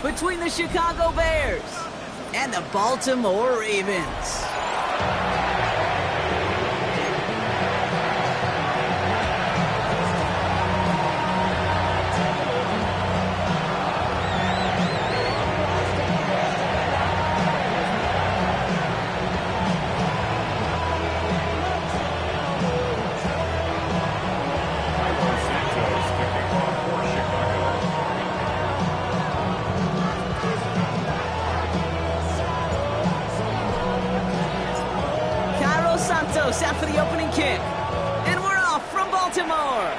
between the Chicago Bears and the Baltimore Ravens. Out for the opening kick. And we're off from Baltimore.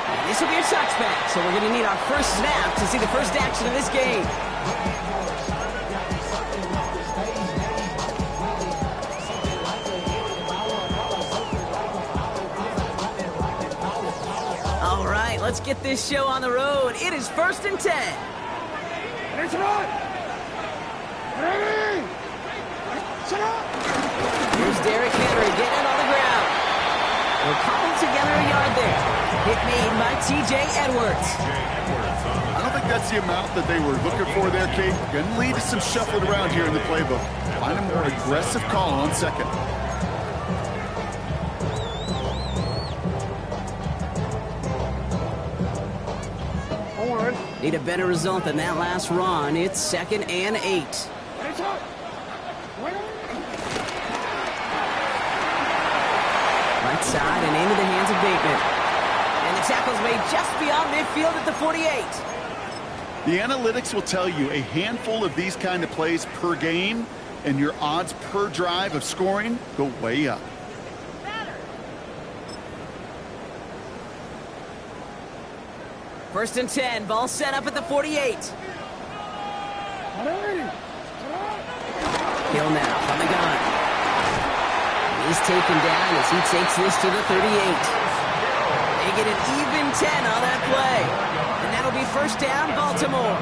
And this will be a touchback, so we're going to need our first snap to see the first action of this game. All right, let's get this show on the road. It is 1st and 10. Here's Derrick Henry getting it on the ground. We're calling together a yard there. Hit made by T.J. Edwards. I don't think that's the amount that they were looking for there, Kate. Going to lead to some shuffling around here in the playbook. Find a more aggressive call on second. Need a better result than that last run. It's 2nd and 8. Right side and into the hands of Bateman. And the tackle's made just beyond midfield at the 48. The analytics will tell you a handful of these kind of plays per game, and your odds per drive of scoring go way up. First and 10, ball set up at the 48. Hill now from the gun. He's taken down as he takes this to the 38. They get an even 10 on that play. And that'll be first down, Baltimore.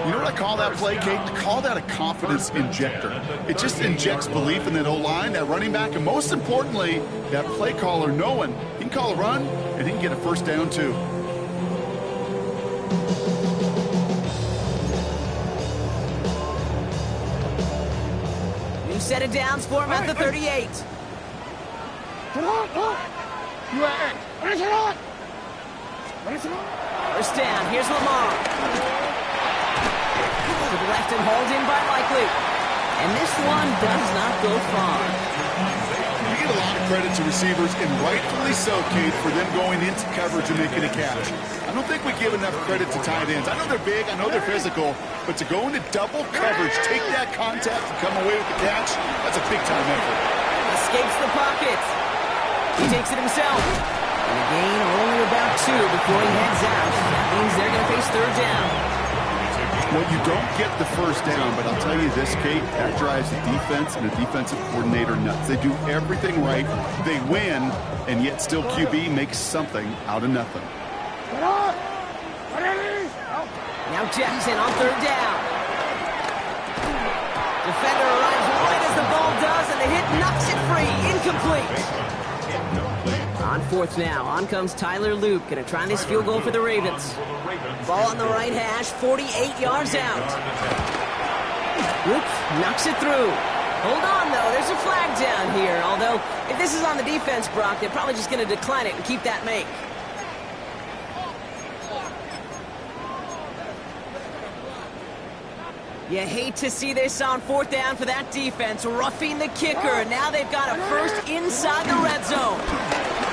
You know what I call that play, Kate? I call that a confidence injector. It just injects belief in that O-line, that running back, and most importantly, that play caller knowing he can call a run and he can get a first down too. Set of downs for him at the 38. First down, here's Lamar. To the left and hauled in by Likely. And this one does not go far. You get a lot of credit to receivers, and rightfully so, Kate, for them going into coverage and making a catch. I don't think we give enough credit to tight ends. I know they're big, I know they're physical, but to go into double coverage, take that contact and come away with the catch, that's a big-time effort. Escapes the pocket. He takes it himself. And a gain only about 2 before he heads out. That means they're going to face third down. Well, you don't get the first down, but I'll tell you this, Kate, that drives the defense and the defensive coordinator nuts. They do everything right. They win, and yet still QB makes something out of nothing. Now Jackson on third down. Defender arrives right as the ball does, and the hit knocks it free. Incomplete. On fourth now, on comes Tyler Luke. Gonna try this field goal for the Ravens. Ball on the right hash, 48 yards out. Luke knocks it through. Hold on, though. There's a flag down here. Although, if this is on the defense, Brock, they're probably just going to decline it and keep that make. You hate to see this on fourth down for that defense, roughing the kicker. Now they've got a first inside the red zone.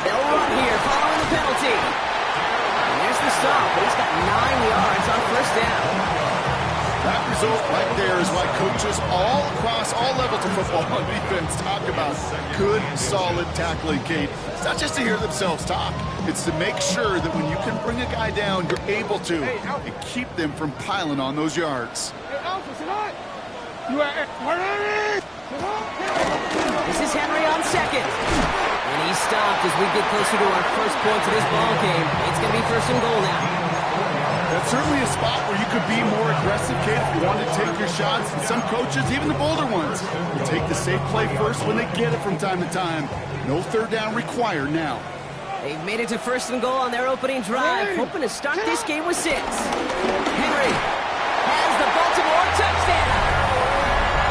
They'll run here following the penalty. And there's the stop, but he's got 9 yards on first down. That result right there is why coaches all across all levels of football on defense talk about good, solid tackling, Kate. It's not just to hear themselves talk. It's to make sure that when you can bring a guy down, you're able to, and keep them from piling on those yards. This is Henry on second. And he's stopped as we get closer to our first points of this ball game. It's going to be first and goal now. That's certainly a spot where you could be more aggressive, Kate, if you want to take your shots. And some coaches, even the bolder ones, will take the safe play first when they get it from time to time. No third down required now. They've made it to 1st and goal on their opening drive, hoping to start this game with 6. Henry has the Baltimore touchdown.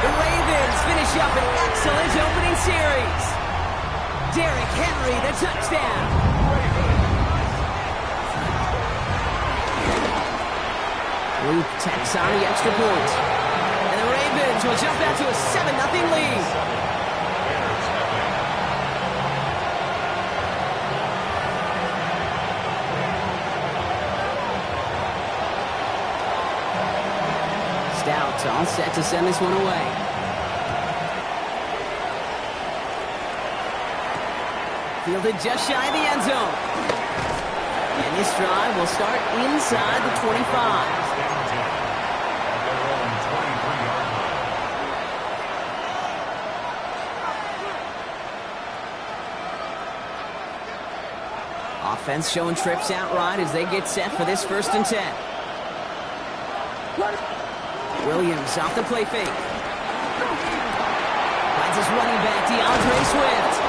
The Ravens finish up an excellent opening series. Derrick Henry, the touchdown. Luke tacks on the extra point. And the Ravens will jump out to a 7-0 lead. Stout all set to send this one away. Fielded just shy of the end zone. And this drive will start inside the 25. Offense showing trips out right as they get set for this 1st and 10. Williams off the play fake. Finds his running back, DeAndre Swift.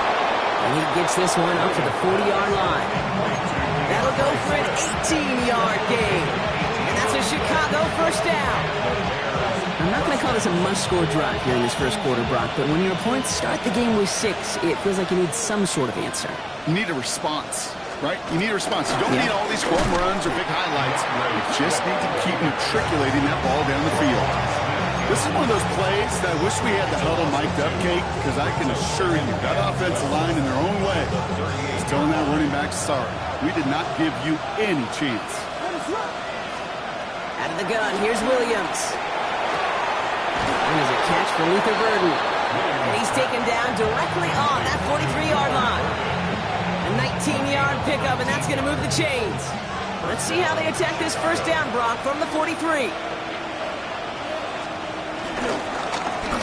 And he gets this one up to the 40-yard line. That'll go for an 18-yard gain. And that's a Chicago 1st down. I'm not going to call this a must-score drive here in this 1st quarter, Brock, but when your opponents start the game with 6, it feels like you need some sort of answer. You need a response. Right? You need a response. You don't need all these home runs or big highlights. You just need to keep matriculating that ball down the field. This is one of those plays that I wish we had the huddle mic'd up, Kate, because I can assure you that offensive line in their own way is telling that running back, sorry, we did not give you any chance. Out of the gun, here's Williams. And there's a catch for Luther Burden. And he's taken down directly on that 43-yard line. 19-yard pickup, and that's going to move the chains. Let's see how they attack this 1st down, Brock, from the 43.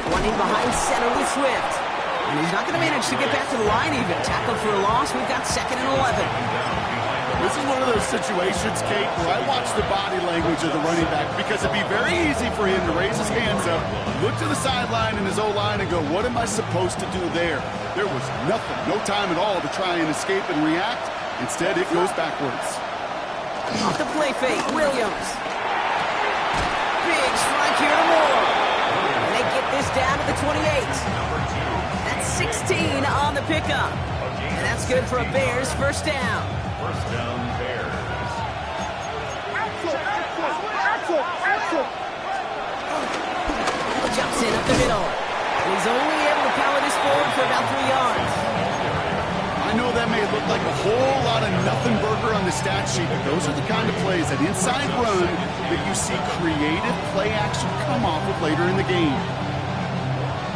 Running behind center with Swift. And he's not going to manage to get back to the line even. Tackled for a loss. We've got 2nd and 11. This is one of those situations, Kate, where I watch the body language of the running back because it'd be very easy for him to raise his hands up, look to the sideline in his O-line and go, what am I supposed to do there? There was nothing, no time at all to try and escape and react. Instead, it goes backwards. Off the play fake, Williams. Big strike here to Moore. And they get this down to the 28. That's 16 on the pickup. And that's good for a Bears 1st down. 1st down, Bears. Jumps in up the middle. And he's only able to power this forward for about 3 yards. I know that may look like a whole lot of nothing burger on the stat sheet, but those are the kind of plays, that inside run, that you see creative play action come off with later in the game.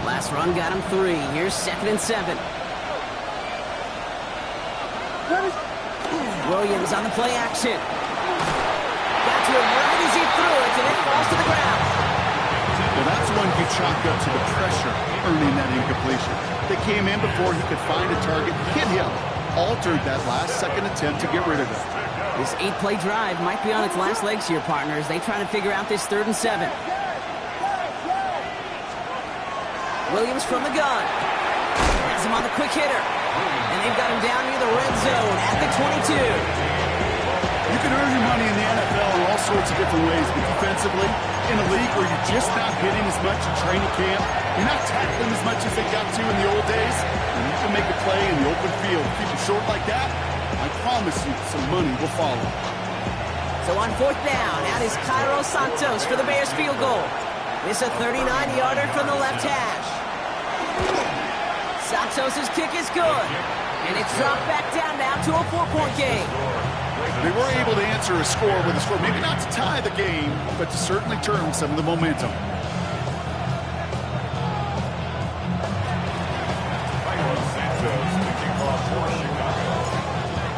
Last run got him 3. Here's 2nd and 7. Williams on the play action. Got to him right as he threw it, and it falls to the ground. Well, that's one you chalk up to the pressure earning that incompletion. They came in before he could find a target, hit him, altered that last-second attempt to get rid of it. This 8-play drive might be on its last legs here, partners. They try to figure out this 3rd and 7. Williams from the gun. Has him on the quick hitter. And they've got him down near the red zone at the 22. You can earn your money in the NFL in all sorts of different ways, but defensively, in a league where you're just not hitting as much in training camp, you're not tackling as much as they got to in the old days, and you can make a play in the open field. Keep it short like that, I promise you some money will follow. So on 4th down, out is Cairo Santos for the Bears field goal. This a 39-yarder from the left hash. Santos' kick is good, and it's dropped back down now to a 4-point game. They were able to answer a score with a score, maybe not to tie the game, but to certainly turn some of the momentum.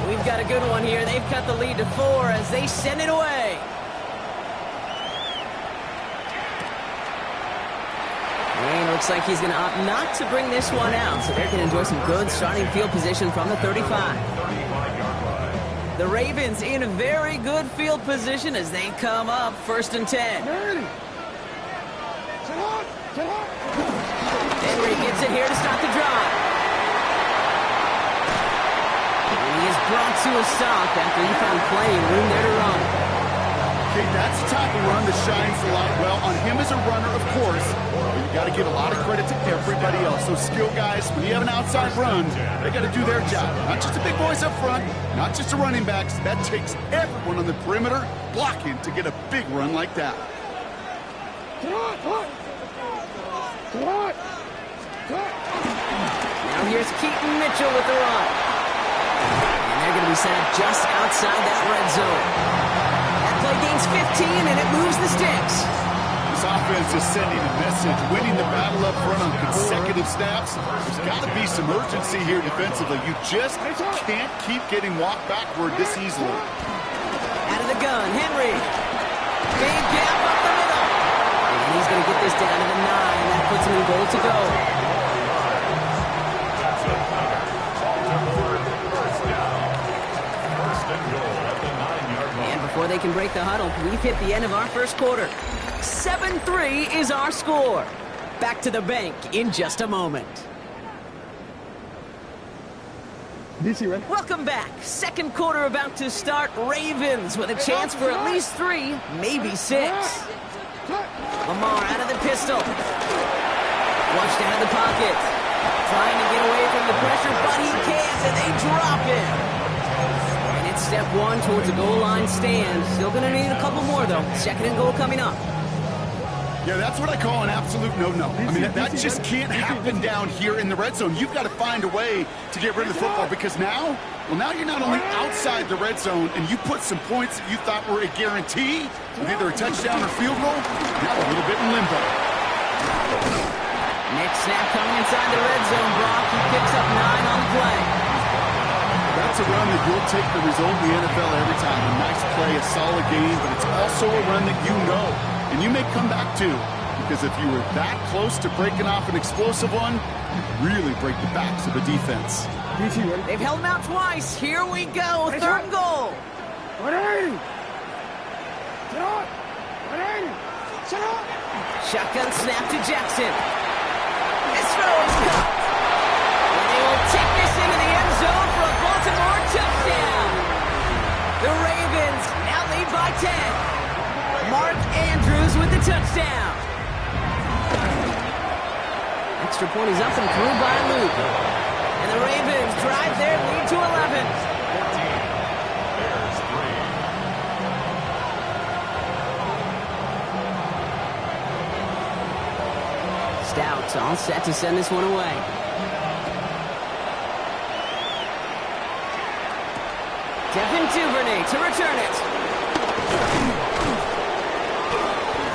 We've got a good one here. They've cut the lead to 4 as they send it away. And looks like he's going to opt not to bring this one out, so they can enjoy some good starting field position from the 35. The Ravens in a very good field position as they come up 1st and 10. Henry gets it here to start the drive. And He is brought to a stop after he found plenty of room there to run. Okay, that's the type of run that shines a lot well on him as a runner, of course. But you got to give a lot of credit to everybody else. Those skill guys, when you have an outside run, they got to do their job. Not just the big boys up front, not just the running backs. That takes everyone on the perimeter blocking to get a big run like that. Now here's Keaton Mitchell with the run. And they're going to be set up just outside that red zone. That play gains 15, and it moves the sticks. This offense is sending a message, winning the battle up front on consecutive snaps. There's got to be some urgency here defensively. You just can't keep getting walked backward this easily. Out of the gun, Henry. Big gap up the middle. And he's going to get this down to the 9. That puts him in goal to go. And before they can break the huddle, we've hit the end of our first quarter. 7-3 is our score. Back to the bank in just a moment. Welcome back. Second quarter about to start. Ravens with a chance for at least 3, maybe 6. Lamar out of the pistol. Flushed out of the pocket. Trying to get away from the pressure, but he can't, and they drop it. And it's step 1 towards a goal line stand. Still going to need a couple more, though. Second and goal coming up. Yeah, that's what I call an absolute no-no. I mean, that just can't happen down here in the red zone. You've got to find a way to get rid of the football because now you're not only outside the red zone and you put some points that you thought were a guarantee with either a touchdown or field goal, now a little bit in limbo. Next snap coming inside the red zone, Brock. He picks up 9 on the play. That's a run that you'll take the result in the NFL every time. A nice play, a solid game, but it's also a run that you know. And you may come back to, because if you were that close to breaking off an explosive one, you'd really break the backs of the defense. They've held him out twice. Here we go. Third and goal. Shotgun snap to Jackson. This throw is caught. And they will take this into the end zone for a Baltimore touchdown. The Ravens now lead by 10. Mark Andrews with the touchdown. Extra point is up and through by Luke. And the Ravens drive their lead to 11. Stout all set to send this one away. Devin Duvernay to return it.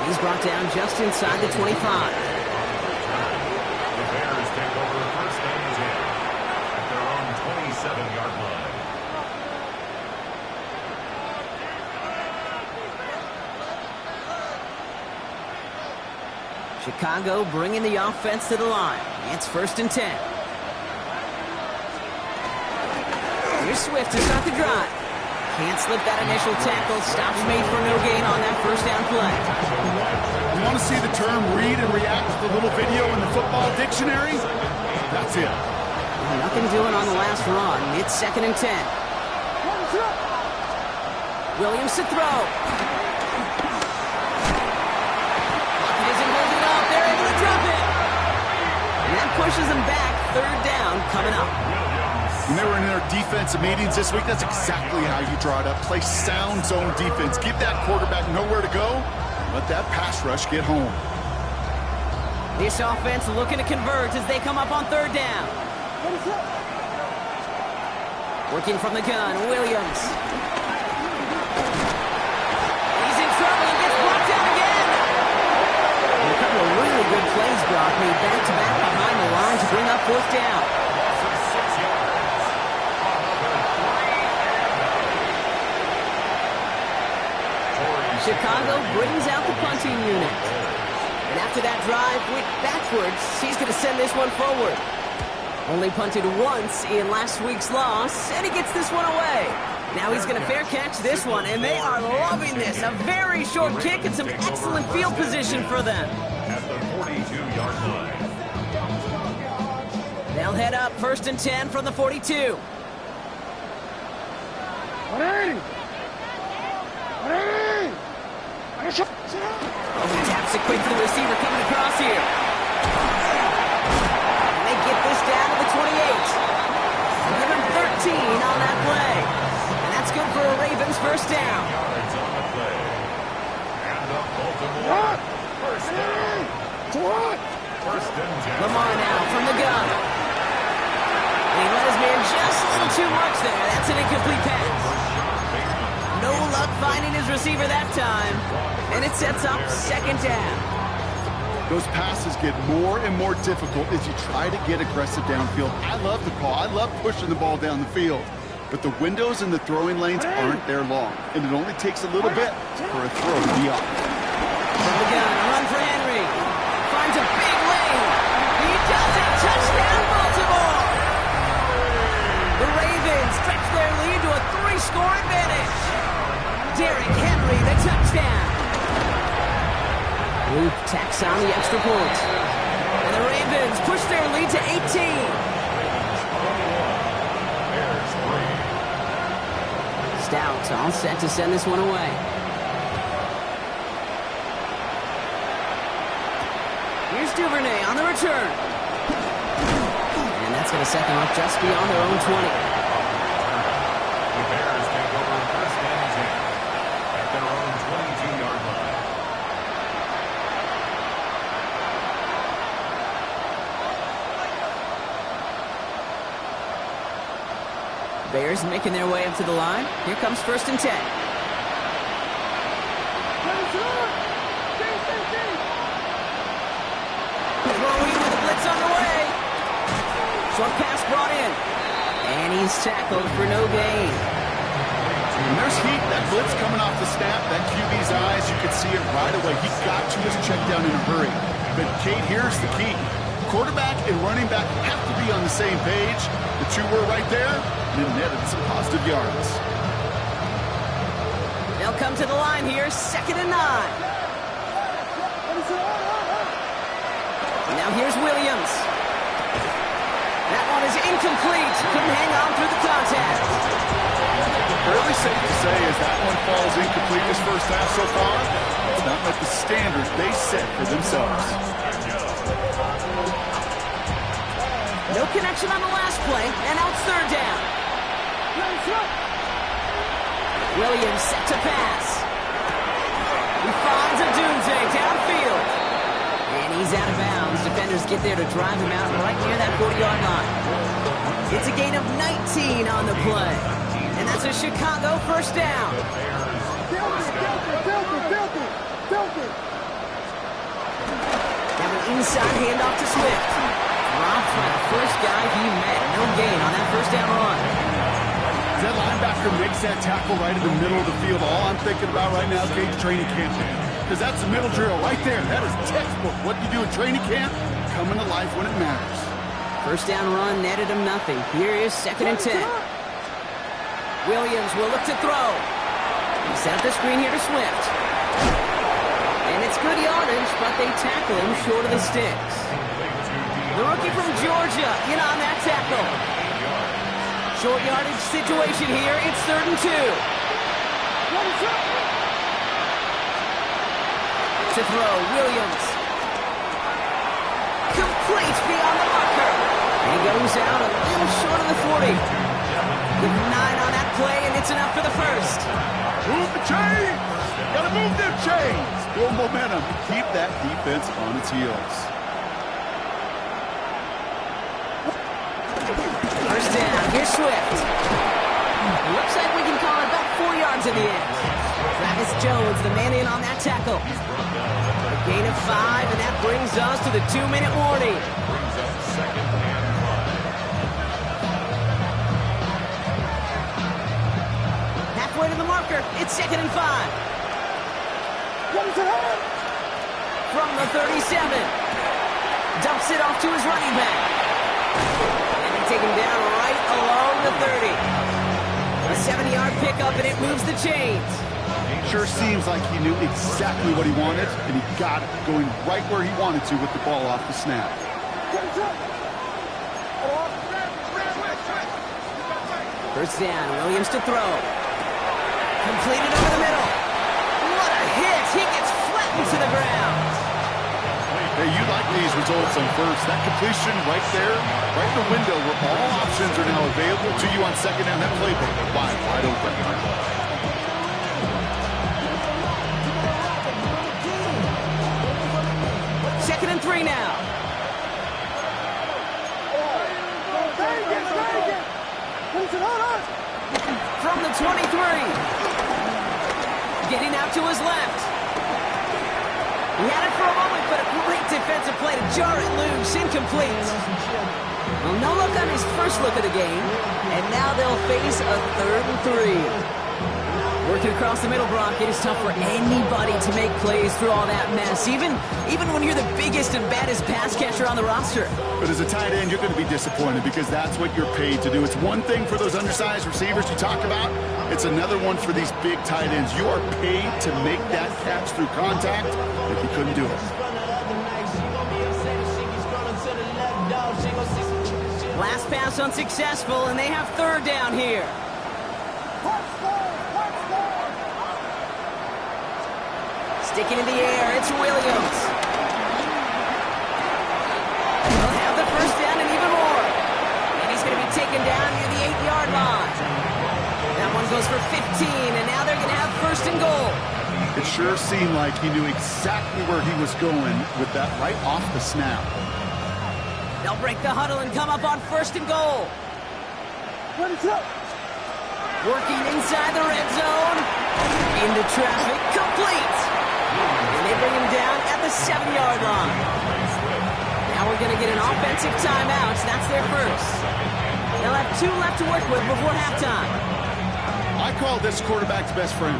He's brought down just inside the 25. The Bears take over first and 10 at their own 27-yard line. Chicago bringing the offense to the line. It's first and 10. Here's Swift to start the drive. Can't slip that initial tackle. Stops made for no gain on that first down play. You want to see the term read and react to the little video in the football dictionary? That's it. Nothing doing on the last run. It's second and 10. Williams to throw. He doesn't hold it up. They're able to drop it. And that pushes them back. Third down coming up. When they were in their defensive meetings this week, that's exactly how you draw it up. Play sound zone defense. Give that quarterback nowhere to go. Let that pass rush get home. This offense looking to convert as they come up on third down. Working from the gun, Williams. He's in trouble and gets brought down again. And a couple of really good plays, Brock, made back-to-back behind the line to bring up fourth down. Chicago brings out the punting unit. And after that drive went backwards, he's going to send this one forward. Only punted once in last week's loss, and he gets this one away. Now he's going to fair catch this one, and they are loving this. A very short kick and some excellent field position for them. At the 42-yard line. They'll head up first and 10 from the 42. Oh, he taps it quick to the receiver coming across here. And they get this down to the 28. Give him 13 on that play. And that's good for a Ravens first down. Yards on the play. And the Baltimore first down. First and 10. Lamar now from the gun. And he let his man just a little too much there. That's an incomplete pass. No luck finding his receiver that time. And it sets up second down. Those passes get more and more difficult as you try to get aggressive downfield. I love the call. I love pushing the ball down the field. But the windows in the throwing lanes aren't there long. And it only takes a little bit for a throw to be off. From the gun, a run for Henry. Finds a big lane. He does it. Touchdown, Baltimore. The Ravens stretch their lead to a 3-score advantage. Derrick Henry, the touchdown. Luke tacks on the extra point. And the Ravens push their lead to 18. Stout all set to send this one away. Here's Duvernay on the return. And that's going to set them up just beyond their own 20. The Bears take over first and 10 at their own 22-yard line. Bears making their way up to the line. Here comes first and 10. Throwing with a blitz on the way. Short pass brought in. And he's tackled for no gain. When there's heat, that blitz coming off the snap, that QB's eyes, you could see it right away. He got to his check down in a hurry. But Kate, here's the key. Quarterback and running back have to be on the same page. The two were right there, and it netted some positive yards. They'll come to the line here, second and 9. And now here's Williams. That one is incomplete. Couldn't hang on through the contact. Fairly safe to say as that one falls incomplete this first half so far, it's not met the standards they set for themselves. No connection on the last play, and now it's third down. Williams set to pass. He finds a Doomsday downfield. And he's out of bounds. Defenders get there to drive him out right near that 40-yard line. It's a gain of 19 on the play. And that's a Chicago first down. Have an inside handoff to Swift. Dropped by the first guy he met. No gain on that first down run. That linebacker makes that tackle right in the middle of the field. All I'm thinking about right now is Gates training camp. Because that's the middle drill right there. That is textbook. What you do in training camp, coming to life when it matters. First down run netted him nothing. Here is second and 10. Williams will look to throw. He set up the screen here to Swift. And it's good yardage, but they tackle him short of the sticks. The rookie from Georgia in on that tackle. Short yardage situation here. It's third and 2. To throw, Williams. Complete beyond the marker. He goes out a little short of the 40. With 9 on that play, and it's enough for the first. Move the chains! Gotta move them chains! Build momentum. Keep that defense on its heels. First down. Here's Swift. Looks like we can call it about 4 yards in the end. Travis Jones, the man in on that tackle. A gain of 5, and that brings us to the 2-minute warning. Brings up second and 5. Halfway to the marker. It's second and 5. From the 37. Dumps it off to his running back. And they take him down right along the 30. A 70-yard pickup, and it moves the chains. Sure seems like he knew exactly what he wanted, and he got it, going right where he wanted to with the ball off the snap. First down, Williams to throw. Completed over the middle. What a hit. He gets flattened to the ground. Hey, you like these results on first. That completion right there, right in the window where all options are now available to you on second down. That playbook wide open. Second and 3 now. From the 23. Getting out to his left. He had it for a moment, but a great defensive play to jar it loose. Incomplete. Well, no look on his first look of the game. And now they'll face a 3rd and 3. Working across the middle, Brock, it is tough for anybody to make plays through all that mess, even when you're the biggest and baddest pass catcher on the roster. But as a tight end, you're going to be disappointed because that's what you're paid to do. It's one thing for those undersized receivers you talk about. It's another one for these big tight ends. You are paid to make that catch through contact, and he couldn't do it. Last pass unsuccessful, and they have 3rd down here. Sticking in the air, it's Williams. He'll have the 1st down and even more. And he's going to be taken down near the 8-yard line. That one goes for 15, and now they're going to have 1st and goal. It sure seemed like he knew exactly where he was going with that right off the snap. They'll break the huddle and come up on 1st and goal. Working inside the red zone. Into traffic, complete. And they bring him down at the 7-yard line. Now we're going to get an offensive timeout. That's their first. They'll have 2 left to work with before halftime. I call this quarterback's best friend.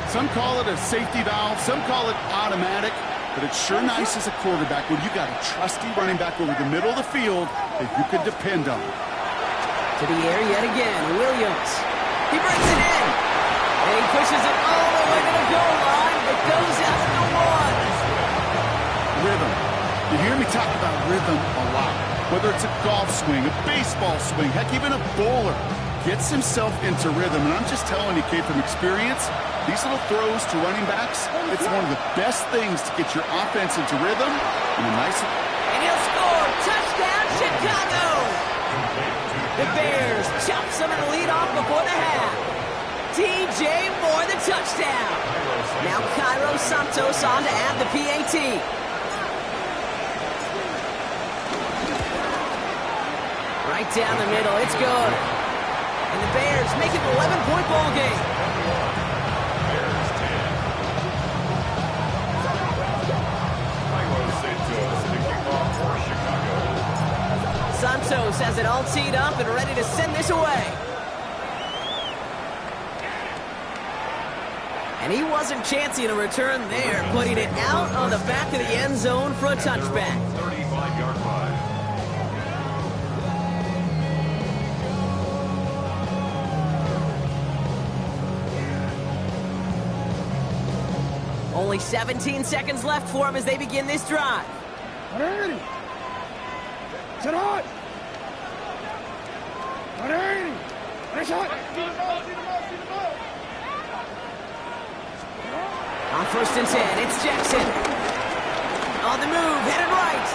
Some call it a safety valve. Some call it automatic. But it's sure nice as a quarterback when you got a trusty running back over the middle of the field that you can depend on. To the air yet again. Williams. He brings it in. And he pushes it all the way to the goal line. It goes out to 1. Rhythm. You hear me talk about rhythm a lot. Whether it's a golf swing, a baseball swing, heck, even a bowler gets himself into rhythm. And I'm just telling you, kid, from experience, these little throws to running backs, it's one of the best things to get your offense into rhythm. And a nice... And he'll score. Touchdown, Chicago. The Bears chop some of the lead off before the half. DJ Moore, the touchdown. Now Cairo Santos on to add the PAT. Right down the middle, it's good. And the Bears make it an 11-point ball game. Santos has it all teed up and ready to send this away. And he wasn't chancing a return there, putting it out on the back of the end zone for a touchback. 35-yard line. Only 17 seconds left for him as they begin this drive. On 1st and 10, it's Jackson. On the move, headed right.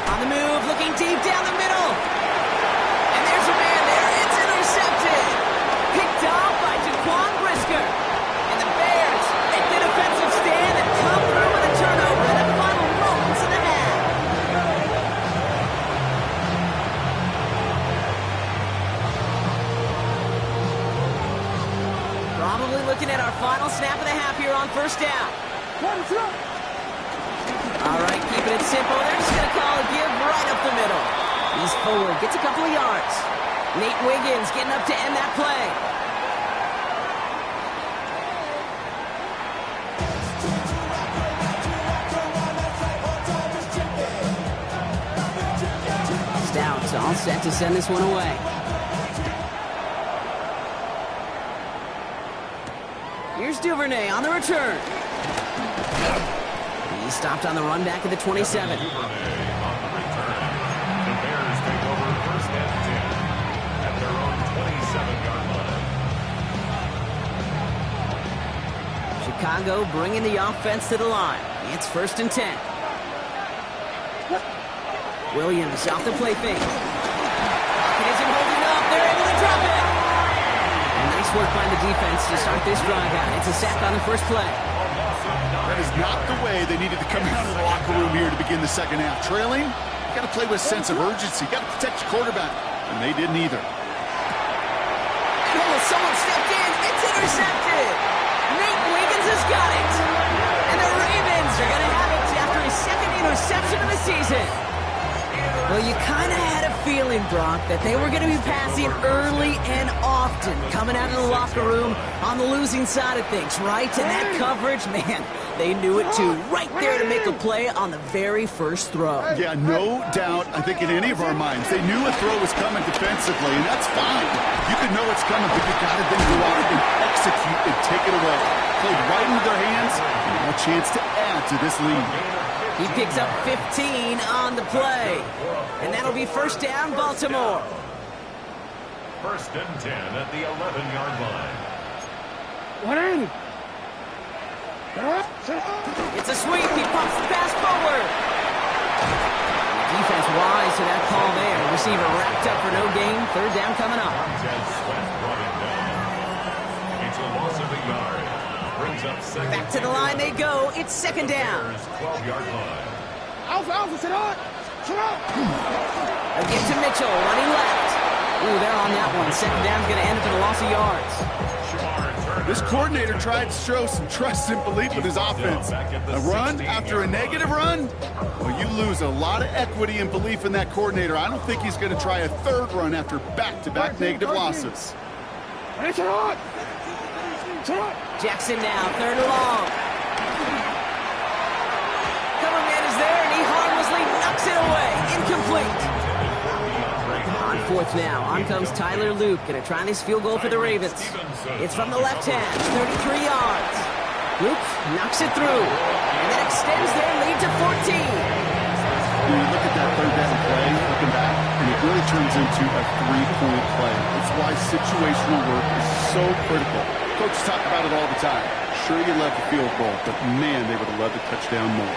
On the move, looking deep down the middle. And there's a man there. It's intercepted. Picked off by Jaquan Brisker. And the Bears make the defensive stand and come through with a turnover in the final moments of the half. Probably looking at our final snap of the half here on 1st down. All right, keeping it simple. They're just going to call a give right up the middle. He's forward, gets a couple of yards. Nate Wiggins getting up to end that play. Stout's all set to send this one away. Here's Duvernay on the return. He stopped on the run back at the 27. Duvernay on the return. The Bears take over 1st and 10 at their own 27-yard line. Chicago bringing the offense to the line. It's 1st and 10. Williams off the play fake. It isn't holding up. They're able to drop it. And nice work by the defense to start this drive out. It's a sack on the first play. That is not the way they needed to come out of the locker room here to begin the second half. Trailing, you got to play with a sense of urgency. You got to protect your quarterback. And they didn't either. Oh, someone stepped in. It's intercepted. Nate Wiggins has got it. And the Ravens are going to have it after his second interception of the season. Well, you kind of had a feeling, Brock, that they were going to be passing early and often, coming out of the locker room on the losing side of things, right? And that coverage, man, they knew it too. Right there to make a play on the very first throw. Yeah, no doubt, I think in any of our minds, they knew a throw was coming defensively, and that's fine. You can know it's coming, but you got to then go out and execute and take it away. Played right into their hands, and now a chance to add to this lead. He picks up 15 on the play. And that'll be 1st down, Baltimore. 1st and 10 at the 11-yard line. It's a sweep. He pumps the pass forward. Defense wise to that call there. Receiver wrapped up for no gain. 3rd down coming up. It's a loss of a yard. Brings up second. Back to the line they go. It's 2nd down. 12-yard line. Again to Mitchell, running left. Ooh, they're on that one. 2nd down's going to end up in a loss of yards. This coordinator tried to show some trust and belief in his offense. A run after a negative run? Well, you lose a lot of equity and belief in that coordinator. I don't think he's going to try a 3rd run after back-to-back negative losses. Jackson now, 3rd and long. Coverman is there, and he harmlessly knocks it away. Incomplete. On 4th now, on comes Tyler Luke. Going to try this field goal for the Ravens. It's from the left hand, 33 yards. Luke knocks it through, and that extends their lead to 14. When you look at that 3rd down play, looking back, and it really turns into a 3-point play. That's why situational work is so critical. Coaches talk about it all the time. Sure, you love the field goal, but man, they would have loved a touchdown more.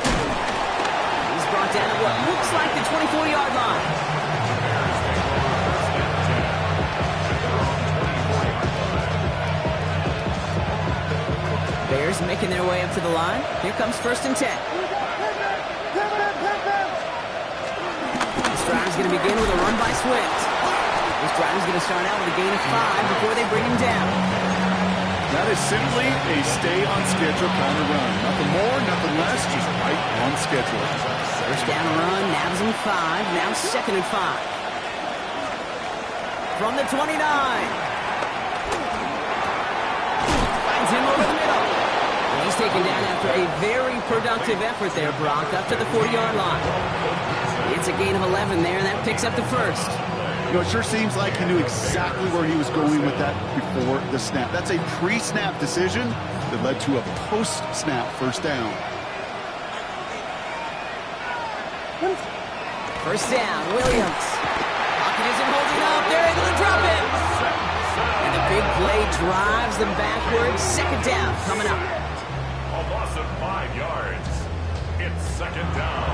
He's brought down at what looks like the 24-yard line. Bears making their way up to the line. Here comes 1st and 10. This drive is going to begin with a run by Swift. This drive is going to start out with a gain of 5 before they bring him down. That is simply a stay-on-schedule kind of run. Nothing more, nothing less, just right on schedule. 1st down run, nabs him 5, now 2nd and 5. From the 29. Finds him over the middle. And he's taken down after a very productive effort there, Brock, up to the 40-yard line. It's a gain of 11 there, and that picks up the 1st. You know, it sure seems like he knew exactly where he was going with that before the snap. That's a pre-snap decision that led to a post-snap 1st down. 1st down, Williams. Pocket isn't holding up. They're able to drop it. And the big play drives them backwards. 2nd down coming up. A loss of 5 yards. It's 2nd down.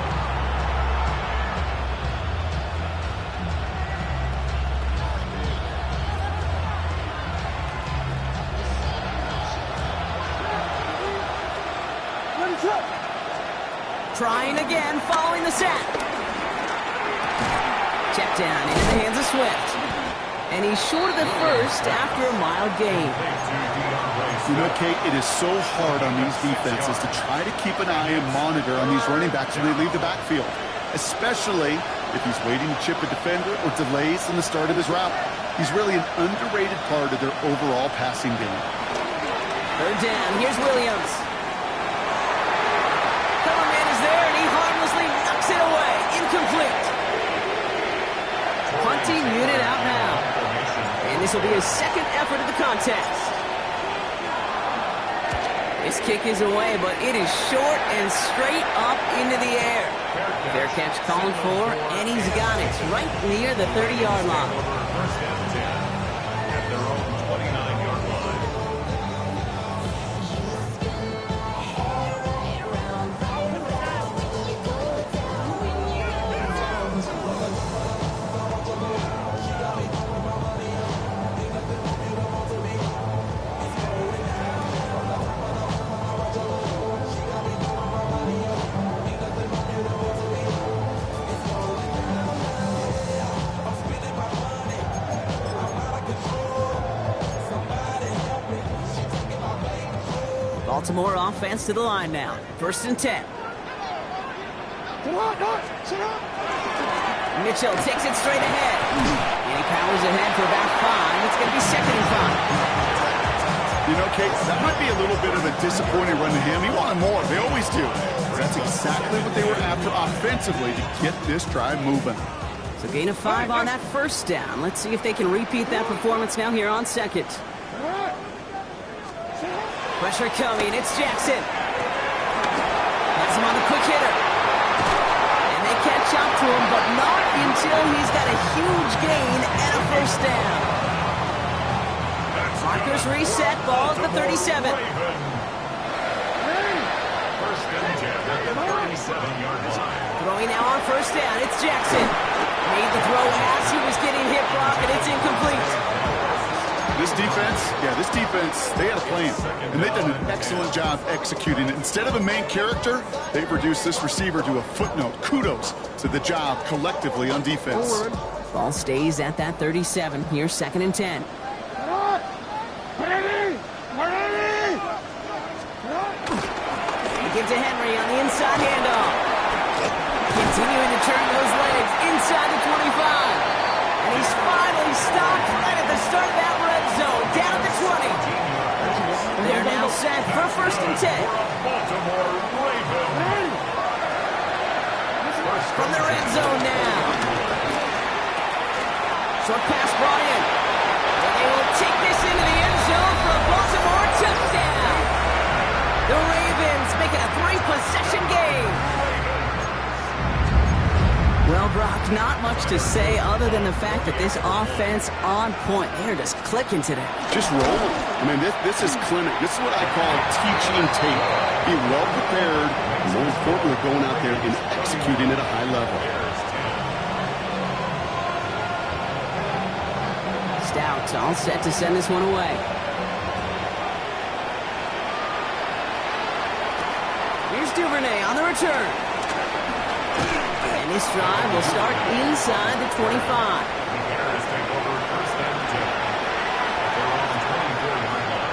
Trying again, following the sack. Check down into the hands of Swift. And he's short of the 1st after a mild gain. You know, Kate, it is so hard on these defenses to try to keep an eye and monitor on these running backs when they leave the backfield, especially if he's waiting to chip a defender or delays in the start of his route. He's really an underrated part of their overall passing game. 3rd down, here's Williams. Coverman is there, and he harmlessly knocks it away. Incomplete. Punting unit out now. And this will be his 2nd effort of the contest. This kick is away, but it is short and straight up into the air. Fair catch called for, and he's got it right near the 30-yard line. 1st and 10 at their own 29-yard line. Baltimore offense to the line now. 1st and 10. Mitchell takes it straight ahead. And he powers ahead for about 5. It's going to be 2nd and 5. You know, Kate, that might be a little bit of a disappointing run to him. He wanted more. They always do. That's exactly what they were after offensively to get this drive moving. So gain of 5 on that 1st down. Let's see if they can repeat that performance now here on 2nd. Pressure coming. It's Jackson. Has him on the quick hitter. And they catch up to him, but not until he's got a huge gain and a 1st down. Markers reset. Ball at the 37. 1st and 10 at the 37-yard line. Throwing now on 1st down. It's Jackson. Made the throw as he was getting hit, Brock, and it's incomplete. This defense, they had a plan, and they've done an excellent job executing it. Instead of a main character, they've reduced this receiver to a footnote. Kudos to the job collectively on defense. Ball stays at that 37. Here's 2nd and 10. Give to Henry on the inside handoff. Continuing to turn those legs inside the 25. And he's finally stopped right at the start of that red zone. Down to 20. They're now set for 1st and 10. Baltimore Ravens. From the red zone now. Short pass brought in. And they will take this into the end zone for a Baltimore touchdown. The Ravens making a 3-possession game. Well, Brock, not much to say other than the fact that this offense on point. They're just clicking today. Just rolling. I mean, this is clinic. This is what I call teaching tape. Be well prepared, and more importantly, going out there and executing at a high level. Stout all set to send this one away. Here's Duvernay on the return. And this drive will start inside the 25. Bears take over 1st and 10 at their own 24-yard line.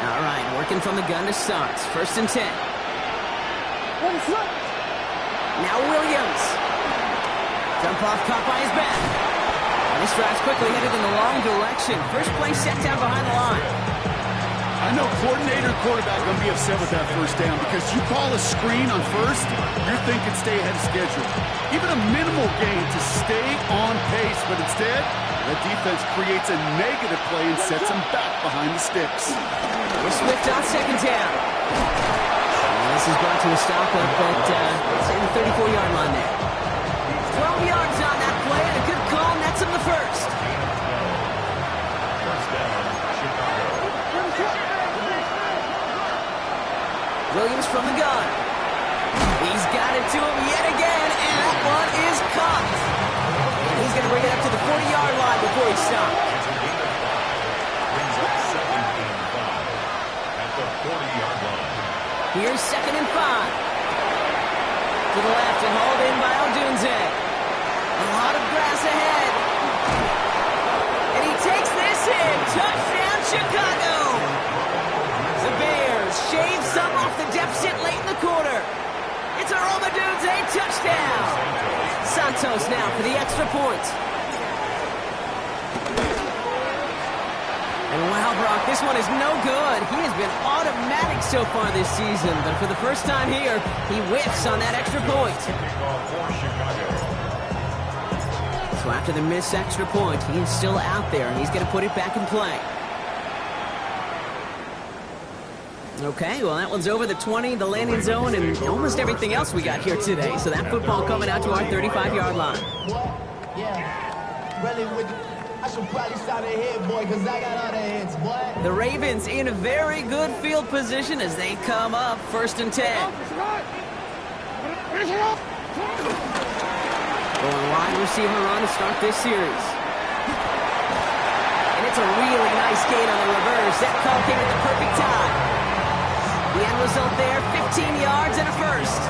All right, working from the gun to start. 1st and 10. Now Williams. Jump off caught by his back. And this drive's quickly headed in the wrong direction. First play set down behind the line. I know coordinator, quarterback going to be upset with that 1st down because you call a screen on 1st, you're thinking stay ahead of schedule. Even a minimal gain to stay on pace, but instead, the defense creates a negative play and sets them back behind the sticks. We're swift on 2nd down. And this is brought to a stop up at say the 34-yard line there. 12 yards on that play, and a good call nets him the 1st. 1st down, Chicago. Williams from the gun. He's got it to him yet again, and that one is caught. And he's going to bring it up to the 40-yard line before he stops. Brings up 2nd and 5 at the 40-yard line. Here's 2nd and 5. To the left and hauled in by Odunze. A lot of grass ahead. And he takes this in. Touchdown, Chicago. The Bears shave some off the deficit late in the quarter. It's a Odunze touchdown. Santos now for the extra point. And wow, Brock, this one is no good. He has been automatic so far this season, but for the first time here, he whiffs on that extra point. Kickoff for Chicago. So after the missed extra point, he's still out there, and he's going to put it back in play. Okay, well, that one's over the 20, the landing zone, and almost everything else we got here today. So that football coming out to our 35-yard line. Yeah, really with I should probably start ahead, boy, because I got other heads, boy. The Ravens in a very good field position as they come up 1st and 10. Going wide receiver run to start this series. And it's a really nice gain on the reverse. That call came at the perfect time. The end result there, 15 yards and a first.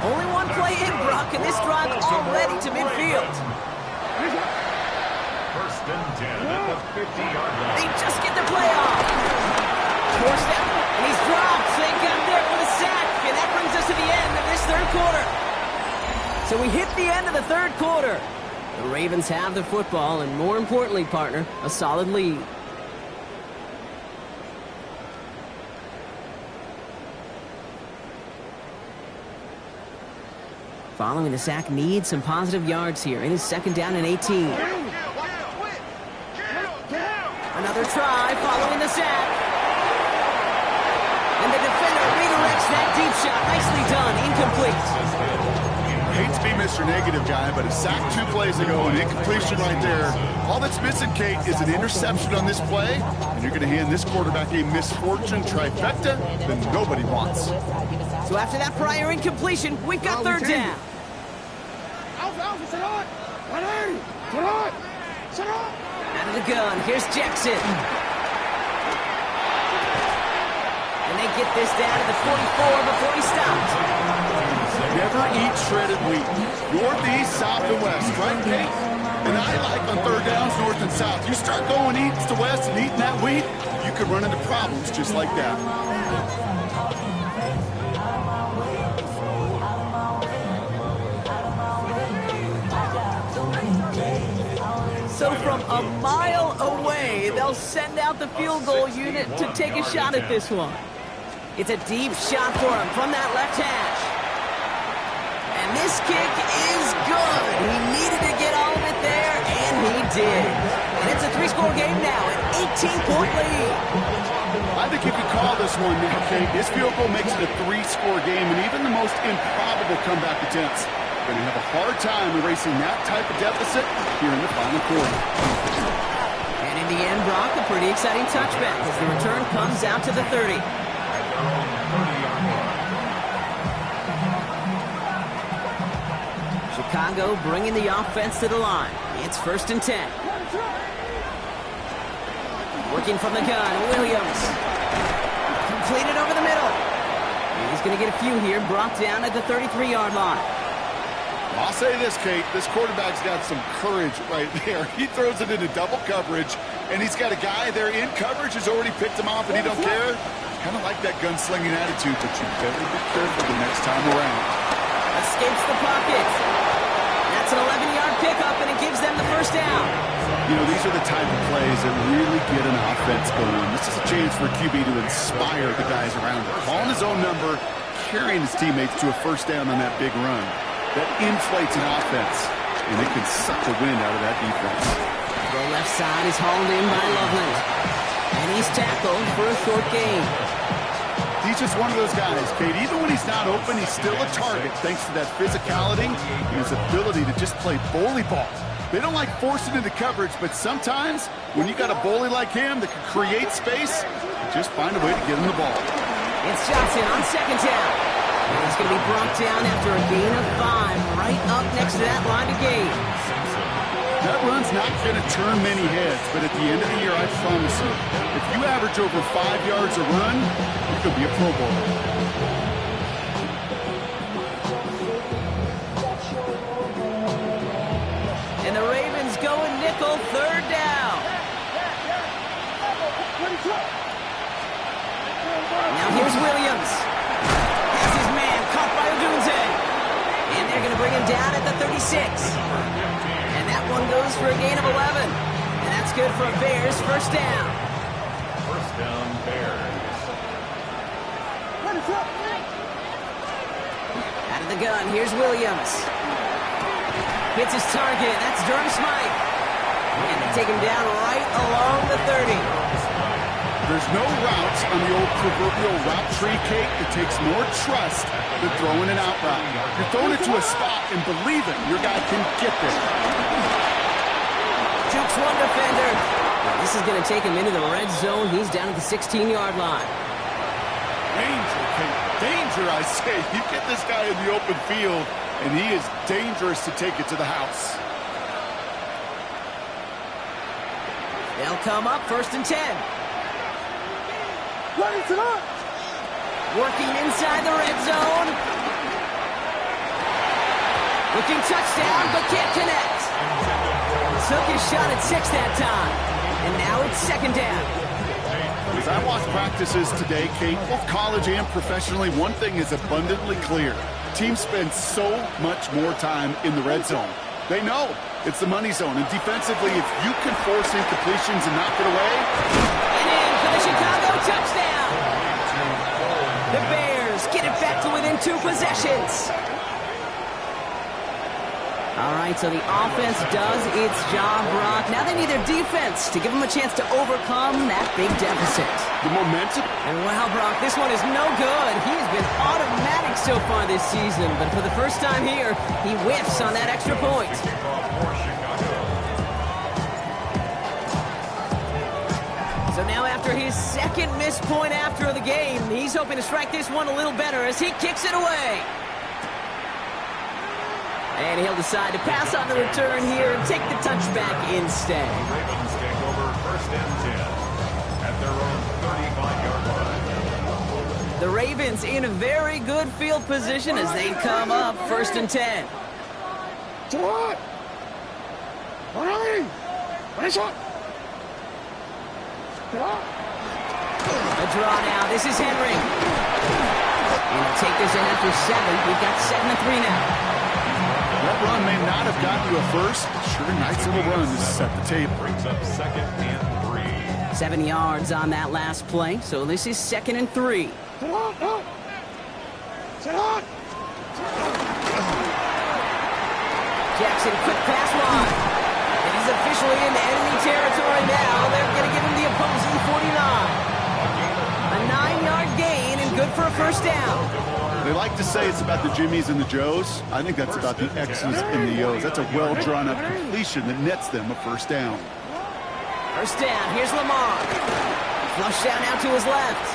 Only one play in, Brock, and this drive already to midfield. First and 10 at the 50-yard line. They just get the play off. Forced out, and he's dropped. So they got there for the sack, and that brings us to the end of this third quarter. So we hit the end of the third quarter. The Ravens have the football, and more importantly, partner, a solid lead. Following the sack needs some positive yards here. It is second down and 18. Another try following the sack. And the defender redirects that deep shot. Nicely done. Incomplete. I hate to be Mr. Negative guy, but a sack 2 plays ago, an incompletion right there. All that's missing, Kate, is an interception on this play, and you're going to hand this quarterback a misfortune trifecta that nobody wants. So after that prior incompletion, we've got third down. Out of the gun, here's Jackson. And they get this down to the 44 before he stops. Never eat shredded wheat. North, east, south, and west, right, Kate? And I like on third downs, north and south. You start going east to west and eating that wheat, you could run into problems just like that. So from a mile away, they'll send out the field goal unit to take a shot at this one. It's a deep shot for him from that left hash. And this kick is good. He needed to get all of it there, and he did. And it's a 3-score game now, an 18-point lead. I think you could call this one now, Kate. This field goal makes it a 3-score game, and even the most improbable comeback attempts are going to have a hard time erasing that type of deficit here in the final quarter. And in the end, Brock, a pretty exciting touchback as the return comes out to the 30. Chicago bringing the offense to the line. It's first and 10. Working from the gun, Williams. Completed over the middle. He's going to get a few here, brought down at the 33-yard line. I'll say this, Kate, this quarterback's got some courage right there. He throws it into double coverage, and he's got a guy there in coverage who's already picked him off, and he don't care. Kind of like that gunslinging attitude, but you better be careful the next time around. Escapes the pocket. That's an 11-yard pickup, and it gives them the first down. You know, these are the type of plays that really get an offense going. This is a chance for a QB to inspire the guys around him. Calling his own number, carrying his teammates to a first down on that big run. That inflates an offense, and it can suck the wind out of that defense. The left side is hauled in by Loveland. And he's tackled for a short gain. He's just one of those guys, Kate. Even when he's not open, he's still a target thanks to that physicality and his ability to just play bully ball. They don't like forcing into coverage, but sometimes when you got a bully like him that can create space, just find a way to get him the ball. It's Johnson on second down. And he's going to be brought down after a gain of 5 right up next to that line of gain. That run's not going to turn many heads, but at the end of the year, I promise you, if you average over 5 yards a run, you could be a Pro Bowler. And the Ravens go in nickel, third down. Now here's Williams. Has his man caught by Odunze. And they're going to bring him down at the 36. And that one goes for a gain of 11. And that's good for a Bears first down. First down, Bears. Out of the gun, here's Williams. Hits his target, that's Durham Smythe. And they take him down right along the 30. There's no routes on the old proverbial route tree, Kate. It takes more trust than throwing an out route. You're throwing it to a spot and believing your guy can get there. Jukes one defender. This is going to take him into the red zone. He's down at the 16-yard line. Danger, Kate. Danger, I say. You get this guy in the open field, and he is dangerous to take it to the house. They'll come up first and 10. Working inside the red zone. Looking touchdown, but can't connect. Took his shot at 6 that time. And now it's second down. As I watch practices today, Kate, both college and professionally, one thing is abundantly clear. Teams spend so much more time in the red zone. They know it's the money zone. And defensively, if you can force incompletions and knock it away. And in for the Chicago touchdown. The Bears get it back to within 2 possessions. All right, so the offense does its job, Brock. Now they need their defense to give them a chance to overcome that big deficit. The momentum. And wow, Brock, this one is no good. He has been automatic so far this season, but for the first time here, he whiffs on that extra point. So now after his second missed point after the game, he's hoping to strike this one a little better as he kicks it away. And he'll decide to pass on the return here and take the touchback instead. The Ravens take over first and 10 at their own 35-yard line. The Ravens in a very good field position as they come up first and 10. A draw now. This is Henry. And he'll take this ahead for 7. We've got 7-3 now. That run may not have gotten you a first. Sure, nice little run to set the table. Brings up second and 3. 7 yards on that last play, so this is second and 3. Jackson, quick pass wide. And he's officially in enemy territory now. They're going to give him the opposing 49. A 9-yard gain and good for a first down. They like to say it's about the Jimmies and the Joes. I think that's about the X's and the O's. That's a well-drawn-up completion that nets them a first down. First down. Here's Lamar. Flush down out to his left.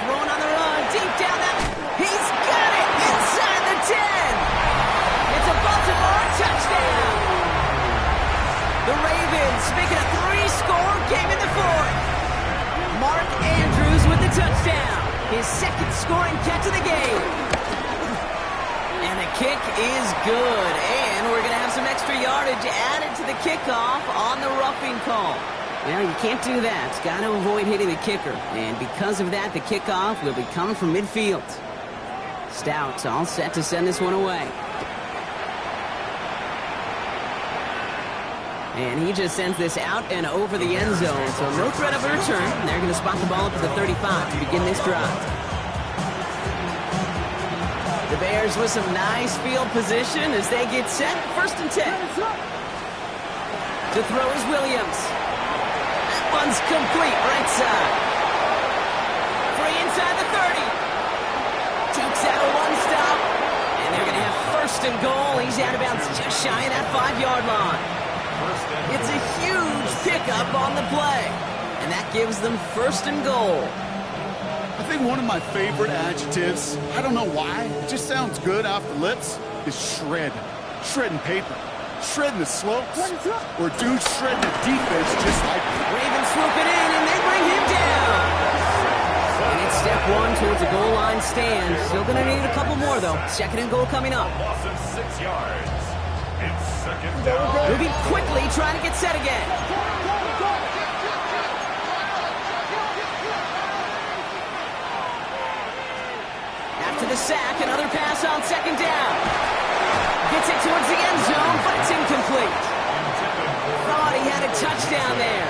Throwing on the run. Deep down that. He's got it inside the 10. It's a Baltimore touchdown. The Ravens making a 3-score game in the 4th. Mark Andrews with the touchdown. His second scoring catch of the game. And the kick is good. And we're going to have some extra yardage added to the kickoff on the roughing call. Well, you can't do that. Got to avoid hitting the kicker. And because of that, the kickoff will be coming from midfield. Stout all set to send this one away. And he just sends this out and over the end zone. So no threat of a return. They're going to spot the ball up to the 35 to begin this drive. The Bears with some nice field position as they get set. First and 10. To throw is Williams. That one's complete right side. Free inside the 30. Takes out a one-stop. And they're going to have first and goal. He's out of bounds just shy of that 5-yard line. It's a huge pickup on the play. And that gives them first and goal. I think one of my favorite adjectives, I don't know why, it just sounds good off the lips, is shred. Shredding paper. Shredding the slopes. Or dude shredding the defense just like Ravens swoop it in and they bring him down. And it's step 1 towards a goal line stand. Still going to need a couple more though. Second and goal coming up. Loss of 6 yards. It's second down. Moving quickly, trying to get set again. After the sack, another pass on second down. Gets it towards the end zone, but it's incomplete. Thought he had a touchdown there.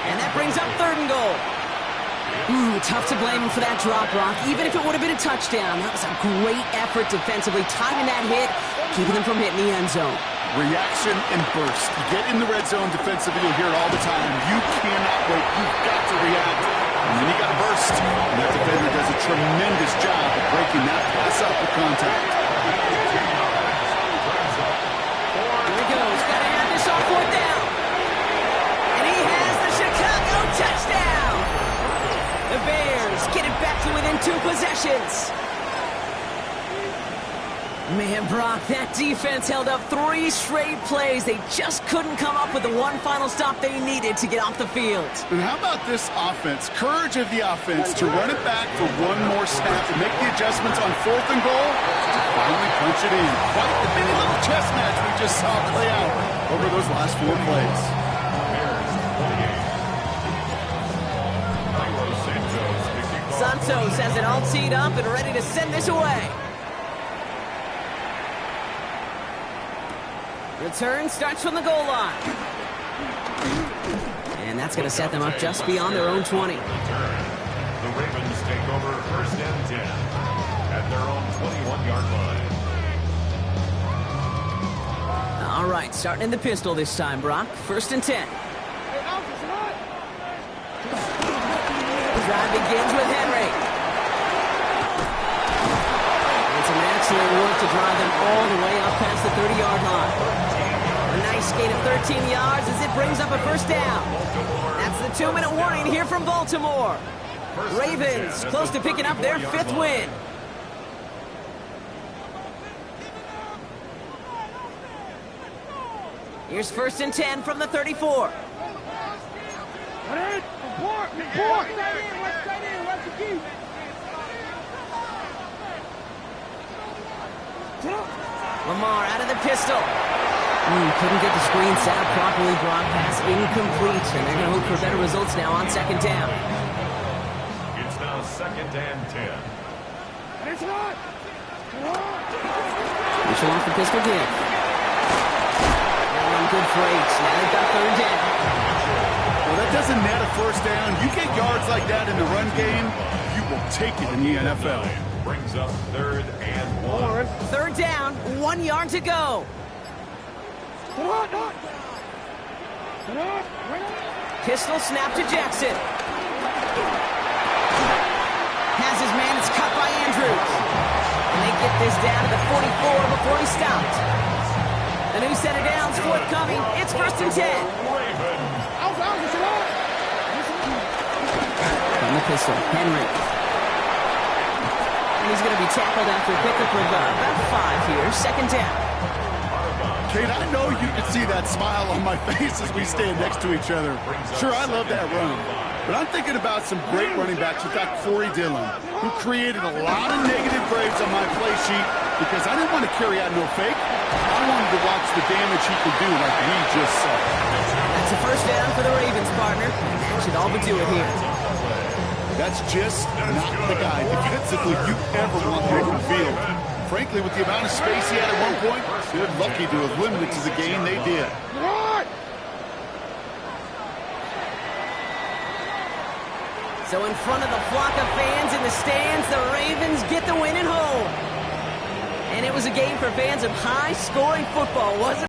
And that brings up third and goal. Tough to blame him for that drop, Brock. Even if it would have been a touchdown, that was a great effort defensively, timing that hit, keeping them from hitting the end zone. reaction and burst. You get in the red zone defensively, you'll hear it all the time. You cannot wait. You've got to react. And then you got to burst. And that defender does a tremendous job of breaking that pass up with contact. Here he goes. Got to have this on fourth down. And he has the Chicago touchdown. The Bears get it back to within 2 possessions. Man, Brock, that defense held up 3 straight plays. They just couldn't come up with the one final stop they needed to get off the field. And how about this offense? Courage of the offense to run it back for one more snap and make the adjustments on 4th and goal to finally punch it in. Quite the mini little chess match we just saw play out over those last 4 plays. Santos has it all teed up and ready to send this away. Return starts from the goal line. And that's going to set them up just beyond their own 20. The Ravens take over 1st and 10 at their own 21-yard line. All right, starting in the pistol this time, Brock. 1st and 10. Drive begins with Henry. And some excellent work to drive them all the way up past the 30-yard line. A nice gain of 13 yards as it brings up a 1st down. That's the 2-minute warning here from Baltimore. Ravens close to picking up their 5th win. Here's 1st and 10 from the 34. Lamar out of the pistol. Couldn't get the screen set up properly. Brock pass incomplete, and they're going to hope for better results now on 2nd down. It's now 2nd and 10. Mitchell off the pistol again. Good for 8. Now they've got 3rd down. Well, that doesn't net a 1st down. You get yards like that in the run game, you will take it in the NFL. Brings up 3rd and 1. 3rd down, 1 yard to go. Pistol snap to Jackson. Has his man, it's cut by Andrews. And they get this down to the 44 before he stopped. The new set of downs forthcoming. It's 1st and 10. From the pistol, Henry. And he's going to be tackled after a pickup of about 5 here. 2nd down. Kate, I know you can see that smile on my face as we stand next to each other. Sure, I love that run. But I'm thinking about some great running backs. In fact, Corey Dillon, who created a lot of negative grades on my play sheet because I didn't want to carry out no fake. I wanted to watch the damage he could do like we just saw. That's a 1st down for the Ravens, partner. That should all but do it here. That's just not the guy defensively you ever want to the field. Frankly, with the amount of space he had at one point, they're lucky to have limited to the game they did. So in front of the flock of fans in the stands, the Ravens get the win at home. And it was a game for fans of high-scoring football, wasn't it?